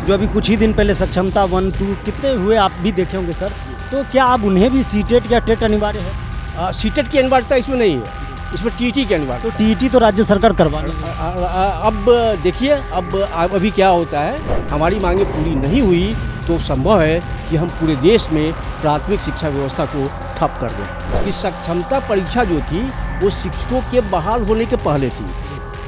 जो अभी कुछ ही दिन पहले सक्षमता 1, 2 कितने हुए आप भी देखे होंगे सर, तो क्या अब उन्हें भी सीटेट या टेट अनिवार्य है? सीटेट की अनिवार्यता इसमें नहीं है, इसमें टीटी की अनिवार्यता। तो टीटी तो राज्य सरकार करवा रही है। अब देखिए, अब अभी क्या होता है, हमारी मांगें पूरी नहीं हुई तो संभव है कि हम पूरे देश में प्राथमिक शिक्षा व्यवस्था को ठप कर दें। कि सक्षमता परीक्षा जो थी वो शिक्षकों के बहाल होने के पहले थी,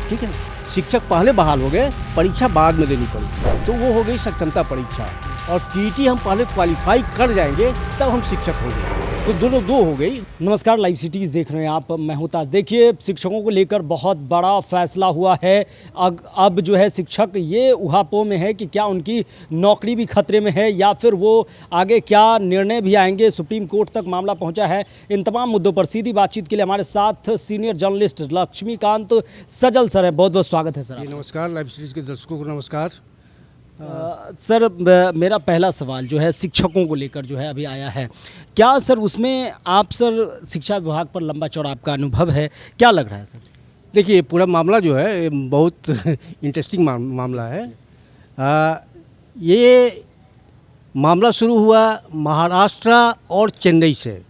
ठीक है ना। शिक्षक पहले बहाल हो गए, परीक्षा बाद में देनी पड़ी, तो वो हो गई सक्षमता परीक्षा। और टीटी हम पहले क्वालिफाई कर जाएंगे तब हम शिक्षक होंगे, तो दोनों दो हो गई। नमस्कार, लाइव सिटीज़ देख रहे हैं आप, मैं हूं ताज। देखिए, शिक्षकों को लेकर बहुत बड़ा फैसला हुआ है। अब जो है शिक्षक ये उहापों में है कि क्या उनकी नौकरी भी खतरे में है या फिर वो आगे क्या निर्णय भी आएंगे। सुप्रीम कोर्ट तक मामला पहुंचा है। इन तमाम मुद्दों पर सीधी बातचीत के लिए हमारे साथ सीनियर जर्नलिस्ट लक्ष्मीकांत सजल सर हैं। बहुत बहुत स्वागत है सर। नमस्कार, लाइव सीरीज के दर्शकों को नमस्कार। सर, मेरा पहला सवाल जो है शिक्षकों को लेकर जो है अभी आया है, क्या सर उसमें आप सर शिक्षा विभाग पर लंबा चौड़ा आपका अनुभव है, क्या लग रहा है सर? देखिए, पूरा मामला जो है बहुत इंटरेस्टिंग मामला है। ये मामला शुरू हुआ महाराष्ट्र और चेन्नई से।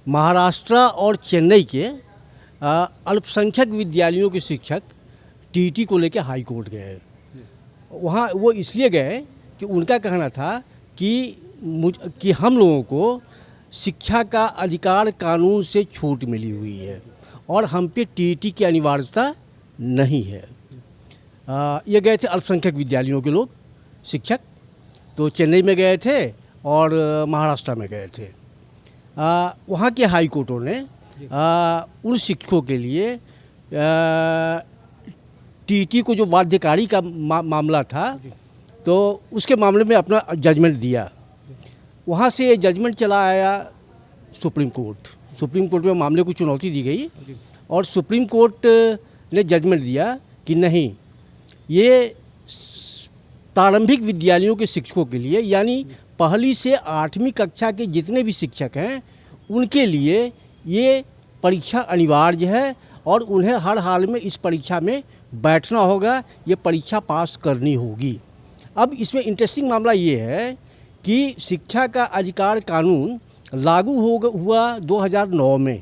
महाराष्ट्र और चेन्नई के अल्पसंख्यक विद्यालयों के शिक्षक टीटी को लेकर हाई कोर्ट गए। वहाँ वो इसलिए गए कि उनका कहना था कि हम लोगों को शिक्षा का अधिकार कानून से छूट मिली हुई है और हम पे टीटी की अनिवार्यता नहीं है। ये गए थे अल्पसंख्यक विद्यालयों के लोग शिक्षक, तो चेन्नई में गए थे और महाराष्ट्र में गए थे। वहाँ के हाई कोर्टों ने उन शिक्षकों के लिए टीटी को जो बाध्यकारी का मामला था, तो उसके मामले में अपना जजमेंट दिया। वहाँ से ये जजमेंट चला आया सुप्रीम कोर्ट। सुप्रीम कोर्ट में मामले को चुनौती दी गई और सुप्रीम कोर्ट ने जजमेंट दिया कि नहीं, ये प्रारंभिक विद्यालयों के शिक्षकों के लिए, यानी पहली से 8वीं कक्षा के जितने भी शिक्षक हैं उनके लिए ये परीक्षा अनिवार्य है और उन्हें हर हाल में इस परीक्षा में बैठना होगा, ये परीक्षा पास करनी होगी। अब इसमें इंटरेस्टिंग मामला ये है कि शिक्षा का अधिकार कानून लागू हुआ 2009 में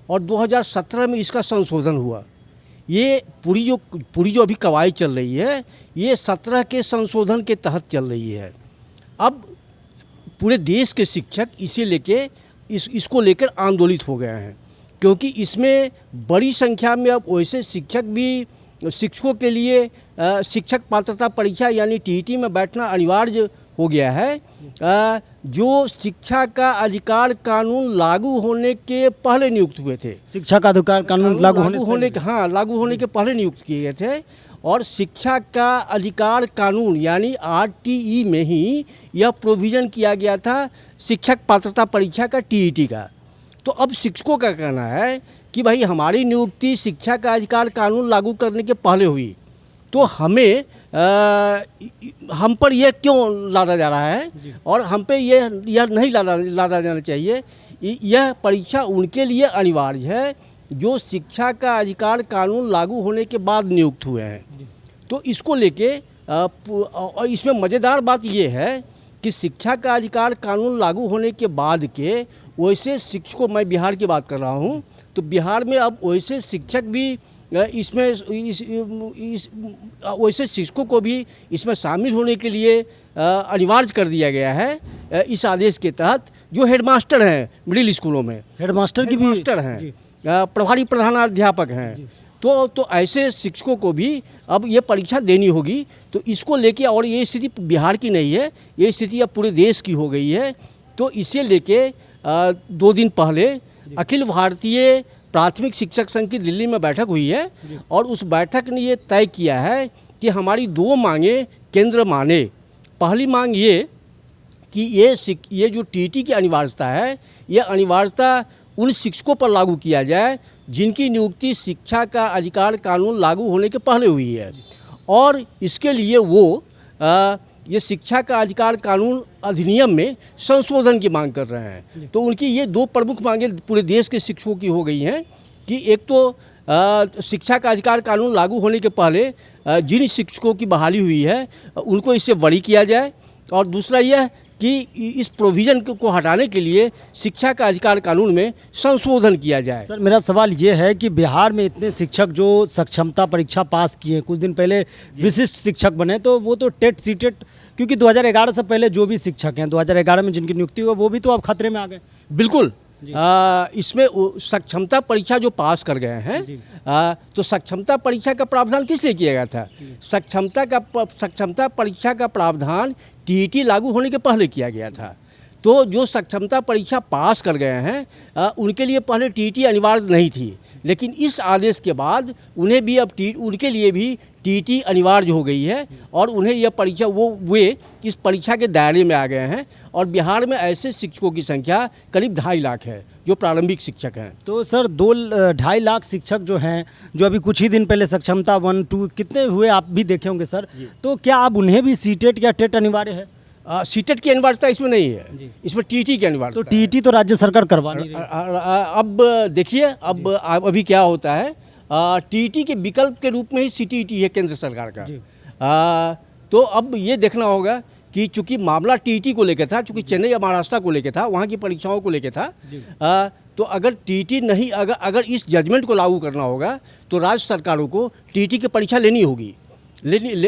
और 2017 में इसका संशोधन हुआ। ये पूरी जो अभी कवायद चल रही है, ये 17 के संशोधन के तहत चल रही है। अब पूरे देश के शिक्षक इसे लेके इसको लेकर आंदोलित हो गए हैं, क्योंकि इसमें बड़ी संख्या में अब वैसे शिक्षकों के लिए शिक्षक पात्रता परीक्षा यानी टीटी में बैठना अनिवार्य हो गया है। जो शिक्षा का अधिकार कानून लागू होने के पहले नियुक्त हुए थे, शिक्षा का अधिकार कानून लागू होने के पहले नियुक्त किए गए थे। और शिक्षा का अधिकार कानून यानी आरटीई में ही यह प्रोविज़न किया गया था शिक्षक पात्रता परीक्षा का, टीईटी का। तो अब शिक्षकों का कहना है कि भाई हमारी नियुक्ति शिक्षा का अधिकार कानून लागू करने के पहले हुई, तो हम पर यह क्यों लादा जा रहा है और हम पे यह नहीं लादा जाना चाहिए। यह परीक्षा उनके लिए अनिवार्य है जो शिक्षा का अधिकार कानून लागू होने के बाद नियुक्त हुए हैं। तो इसको लेके और इसमें मज़ेदार बात यह है कि शिक्षा का अधिकार कानून लागू होने के बाद के वैसे शिक्षकों, मैं बिहार की बात कर रहा हूँ, तो बिहार में अब वैसे शिक्षक भी वैसे शिक्षकों को भी इसमें शामिल होने के लिए अनिवार्य कर दिया गया है इस आदेश के तहत। जो हेडमास्टर हैं मिडिल स्कूलों में, हेडमास्टर हैं, प्रभारी प्रधानाध्यापक हैं, तो ऐसे शिक्षकों को भी अब ये परीक्षा देनी होगी। तो इसको लेके, और ये स्थिति बिहार की नहीं है, ये स्थिति अब पूरे देश की हो गई है। तो इसे लेके 2 दिन पहले अखिल भारतीय प्राथमिक शिक्षक संघ की दिल्ली में बैठक हुई है और उस बैठक ने ये तय किया है कि हमारी 2 मांगें केंद्र माने। पहली मांग ये कि ये जो टीटी की अनिवार्यता है, ये अनिवार्यता उन शिक्षकों पर लागू किया जाए जिनकी नियुक्ति शिक्षा का अधिकार कानून लागू होने के पहले हुई है, और इसके लिए वो ये शिक्षा का अधिकार कानून अधिनियम में संशोधन की मांग कर रहे हैं। तो उनकी ये 2 प्रमुख मांगें पूरे देश के शिक्षकों की हो गई हैं कि एक तो शिक्षा का अधिकार कानून लागू होने के पहले जिन शिक्षकों की बहाली हुई है उनको इससे बरी किया जाए, और दूसरा यह कि इस प्रोविज़न को हटाने के लिए शिक्षा का अधिकार कानून में संशोधन किया जाए। सर मेरा सवाल ये है कि बिहार में इतने शिक्षक जो सक्षमता परीक्षा पास किए, कुछ दिन पहले विशिष्ट शिक्षक बने, तो वो तो टेट सीटेट, क्योंकि 2011 से पहले जो भी शिक्षक हैं 2011 में जिनकी नियुक्ति हुई वो भी तो अब खतरे में आ गए। बिल्कुल। इसमें सक्षमता परीक्षा जो पास कर गए हैं, तो सक्षमता परीक्षा का प्रावधान किस लिए किया गया था? सक्षमता परीक्षा का प्रावधान टीईटी लागू होने के पहले किया गया था। तो जो सक्षमता परीक्षा पास कर गए हैं उनके लिए पहले टीईटी अनिवार्य नहीं थी, लेकिन इस आदेश के बाद उन्हें भी अब उनके लिए भी टीईटी अनिवार्य हो गई है, और उन्हें यह परीक्षा वे इस परीक्षा के दायरे में आ गए हैं। और बिहार में ऐसे शिक्षकों की संख्या करीब 2.5 लाख है जो प्रारंभिक शिक्षक हैं। तो सर 2.5 लाख शिक्षक जो हैं, जो अभी कुछ ही दिन पहले सक्षमता 1, 2 कितने हुए आप भी देखे होंगे सर, तो क्या अब उन्हें भी सीटेट या टेट अनिवार्य है? सीटेट की अनिवार्यता इसमें नहीं है, इसमें टीईटी की अनिवार्यता। तो टीईटी तो राज्य सरकार करवा नहीं रही। अब देखिए अभी क्या होता है, टीईटी के विकल्प के रूप में ही सीटीईटी है केंद्र सरकार का। तो अब ये देखना होगा कि चूंकि मामला टीईटी को लेकर था, चूंकि चेन्नई या महाराष्ट्र को लेकर था, वहाँ की परीक्षाओं को लेकर था, तो अगर टीईटी नहीं, अगर इस जजमेंट को लागू करना होगा तो राज्य सरकारों को टीईटी की परीक्षा लेनी होगी,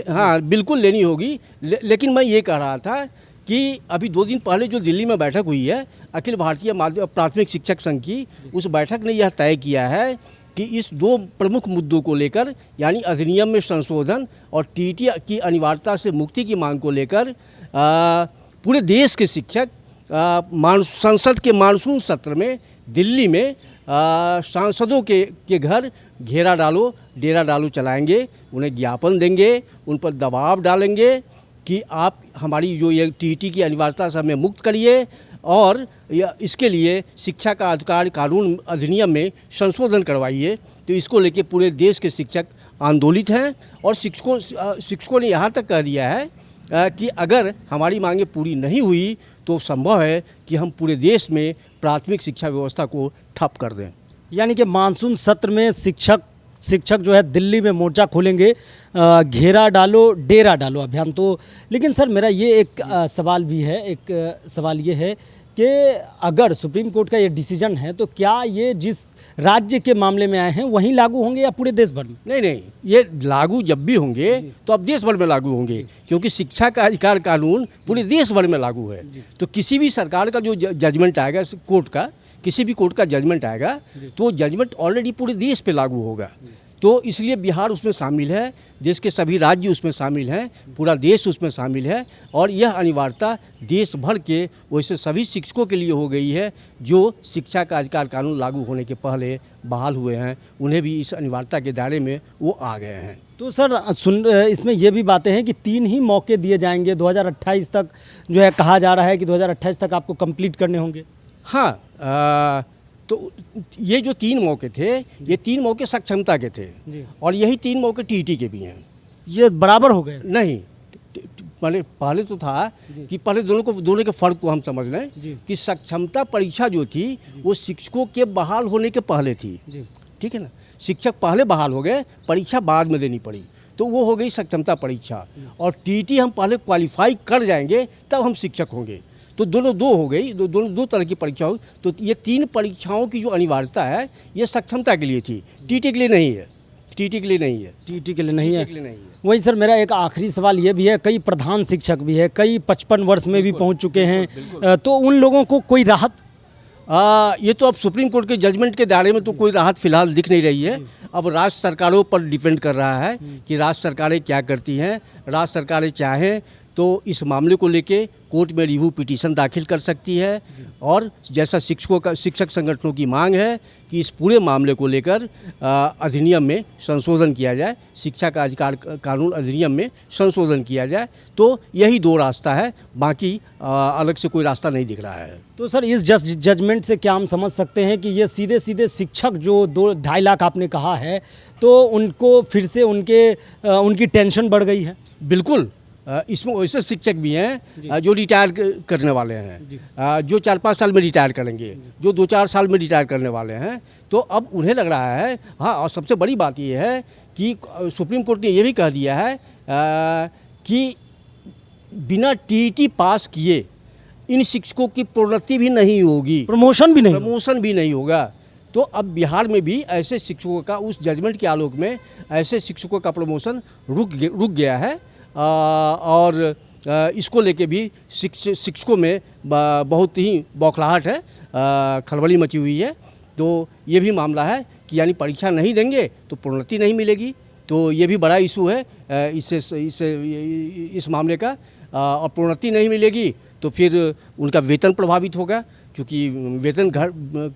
हाँ बिल्कुल लेनी होगी। लेकिन मैं ये कह रहा था कि अभी 2 दिन पहले जो दिल्ली में बैठक हुई है अखिल भारतीय प्राथमिक शिक्षक संघ की, उस बैठक ने यह तय किया है कि इस 2 प्रमुख मुद्दों को लेकर, यानी अधिनियम में संशोधन और टीईटी की अनिवार्यता से मुक्ति की मांग को लेकर पूरे देश के शिक्षक संसद के मानसून सत्र में दिल्ली में सांसदों के घर डेरा डालो चलाएंगे, उन्हें ज्ञापन देंगे, उन पर दबाव डालेंगे कि आप हमारी जो ये टीईटी की अनिवार्यता से हमें मुक्त करिए, और इसके लिए शिक्षा का अधिकार कानून अधिनियम में संशोधन करवाइए। तो इसको लेके पूरे देश के शिक्षक आंदोलित हैं, और शिक्षकों ने यहाँ तक कह दिया है कि अगर हमारी मांगें पूरी नहीं हुई तो संभव है कि हम पूरे देश में प्राथमिक शिक्षा व्यवस्था को ठप कर दें। यानी कि मानसून सत्र में शिक्षक जो है दिल्ली में मोर्चा खोलेंगे, घेरा डालो डेरा डालो अभियान। तो लेकिन सर मेरा ये एक सवाल भी है, एक सवाल ये है कि अगर सुप्रीम कोर्ट का ये डिसीजन है तो क्या ये जिस राज्य के मामले में आए हैं वहीं लागू होंगे या पूरे देश भर में? नहीं, ये लागू जब भी होंगे तो अब देश भर में लागू होंगे, क्योंकि शिक्षा का अधिकार कानून पूरे देश भर में लागू है। तो किसी भी सरकार का जो जजमेंट आएगा कोर्ट का, किसी भी कोर्ट का जजमेंट आएगा तो जजमेंट ऑलरेडी पूरे देश पे लागू होगा। तो इसलिए बिहार उसमें शामिल है, देश के सभी राज्य उसमें शामिल हैं, पूरा देश उसमें शामिल है, और यह अनिवार्यता देश भर के वैसे सभी शिक्षकों के लिए हो गई है जो शिक्षा का अधिकार कानून लागू होने के पहले बहाल हुए हैं, उन्हें भी इस अनिवार्यता के दायरे में वो आ गए हैं। तो सर इसमें ये भी बातें हैं कि 3 ही मौके दिए जाएंगे, 2028 तक जो है कहा जा रहा है कि 2028 तक आपको कंप्लीट करने होंगे। हाँ, तो ये जो 3 मौके थे, ये 3 मौके सक्षमता के थे, और यही 3 मौके टीईटी के भी हैं। ये बराबर हो गए? नहीं, पहले तो था कि पहले दोनों के फ़र्क को हम समझ लें कि सक्षमता परीक्षा जो थी वो शिक्षकों के बहाल होने के पहले थी, ठीक है ना। शिक्षक पहले बहाल हो गए, परीक्षा बाद में देनी पड़ी, तो वो हो गई सक्षमता परीक्षा। और टीईटी हम पहले क्वालिफाई कर जाएंगे तब हम शिक्षक होंगे, तो दोनों 2 हो गई, दोनों 2 तरह की परीक्षा हुई। तो ये 3 परीक्षाओं की जो अनिवार्यता है ये सक्षमता के लिए थी, टीईटी के लिए नहीं है। टीईटी के लिए नहीं है, टीईटी के लिए नहीं है। वही सर मेरा एक आखिरी सवाल ये भी है, कई प्रधान शिक्षक भी है, कई 55 वर्ष में भी पहुंच चुके हैं, तो उन लोगों को कोई राहत? ये तो अब सुप्रीम कोर्ट के जजमेंट के दायरे में तो कोई राहत फिलहाल दिख नहीं रही है। अब राज्य सरकारों पर डिपेंड कर रहा है कि राज्य सरकारें क्या करती हैं। राज्य सरकारें चाहें तो इस मामले को लेके कोर्ट में रिव्यू पिटीशन दाखिल कर सकती है, और जैसा शिक्षक संगठनों की मांग है कि इस पूरे मामले को लेकर अधिनियम में संशोधन किया जाए, शिक्षा का अधिकार कानून अधिनियम में संशोधन किया जाए। तो यही 2 रास्ता है, बाकी अलग से कोई रास्ता नहीं दिख रहा है। तो सर इस जजमेंट से क्या हम समझ सकते हैं कि ये सीधे शिक्षक जो 2-2.5 लाख आपने कहा है, तो उनको फिर से उनकी टेंशन बढ़ गई है? बिल्कुल, इसमें वैसे शिक्षक भी हैं जो रिटायर करने वाले हैं, जो 4-5 साल में रिटायर करेंगे, जो 2-4 साल में रिटायर करने वाले हैं। तो अब उन्हें लग रहा है, हाँ, और सबसे बड़ी बात ये है कि सुप्रीम कोर्ट ने ये भी कह दिया है कि बिना टीईटी पास किए इन शिक्षकों की प्रोन्नति भी नहीं होगी, प्रमोशन भी नहीं होगा। तो अब बिहार में भी ऐसे शिक्षकों का, उस जजमेंट के आलोक में ऐसे शिक्षकों का प्रमोशन रुक गया है। और इसको लेके भी शिक्षकों में बहुत ही बौखलाहट है, खलबली मची हुई है। तो ये भी मामला है कि यानी परीक्षा नहीं देंगे तो प्रोन्नति नहीं मिलेगी। तो ये भी बड़ा इशू है इस मामले का। और प्रोन्नति नहीं मिलेगी तो फिर उनका वेतन प्रभावित होगा, क्योंकि वेतन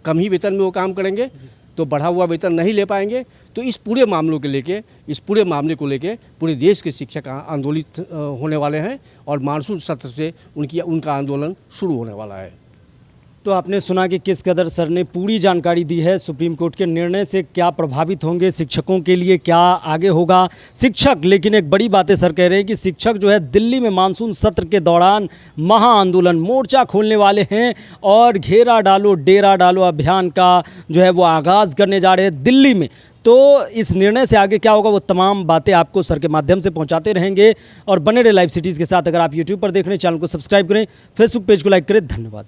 कम ही वेतन में वो काम करेंगे तो बढ़ा हुआ वेतन नहीं ले पाएंगे। तो इस पूरे मामले को लेके पूरे देश के शिक्षक आंदोलित होने वाले हैं और मानसून सत्र से उनका आंदोलन शुरू होने वाला है। तो आपने सुना कि किस कदर सर ने पूरी जानकारी दी है। सुप्रीम कोर्ट के निर्णय से क्या प्रभावित होंगे शिक्षकों के लिए, क्या आगे होगा शिक्षक। लेकिन एक बड़ी बात है, सर कह रहे हैं कि शिक्षक जो है दिल्ली में मानसून सत्र के दौरान महाआंदोलन मोर्चा खोलने वाले हैं और घेरा डालो डेरा डालो अभियान का जो है वो आगाज़ करने जा रहे हैं दिल्ली में। तो इस निर्णय से आगे क्या होगा वो तमाम बातें आपको सर के माध्यम से पहुंचाते रहेंगे। और बने रहे लाइव सिटीज़ के साथ। अगर आप यूट्यूब पर देख रहे हैं, चैनल को सब्सक्राइब करें, फेसबुक पेज को लाइक करें। धन्यवाद।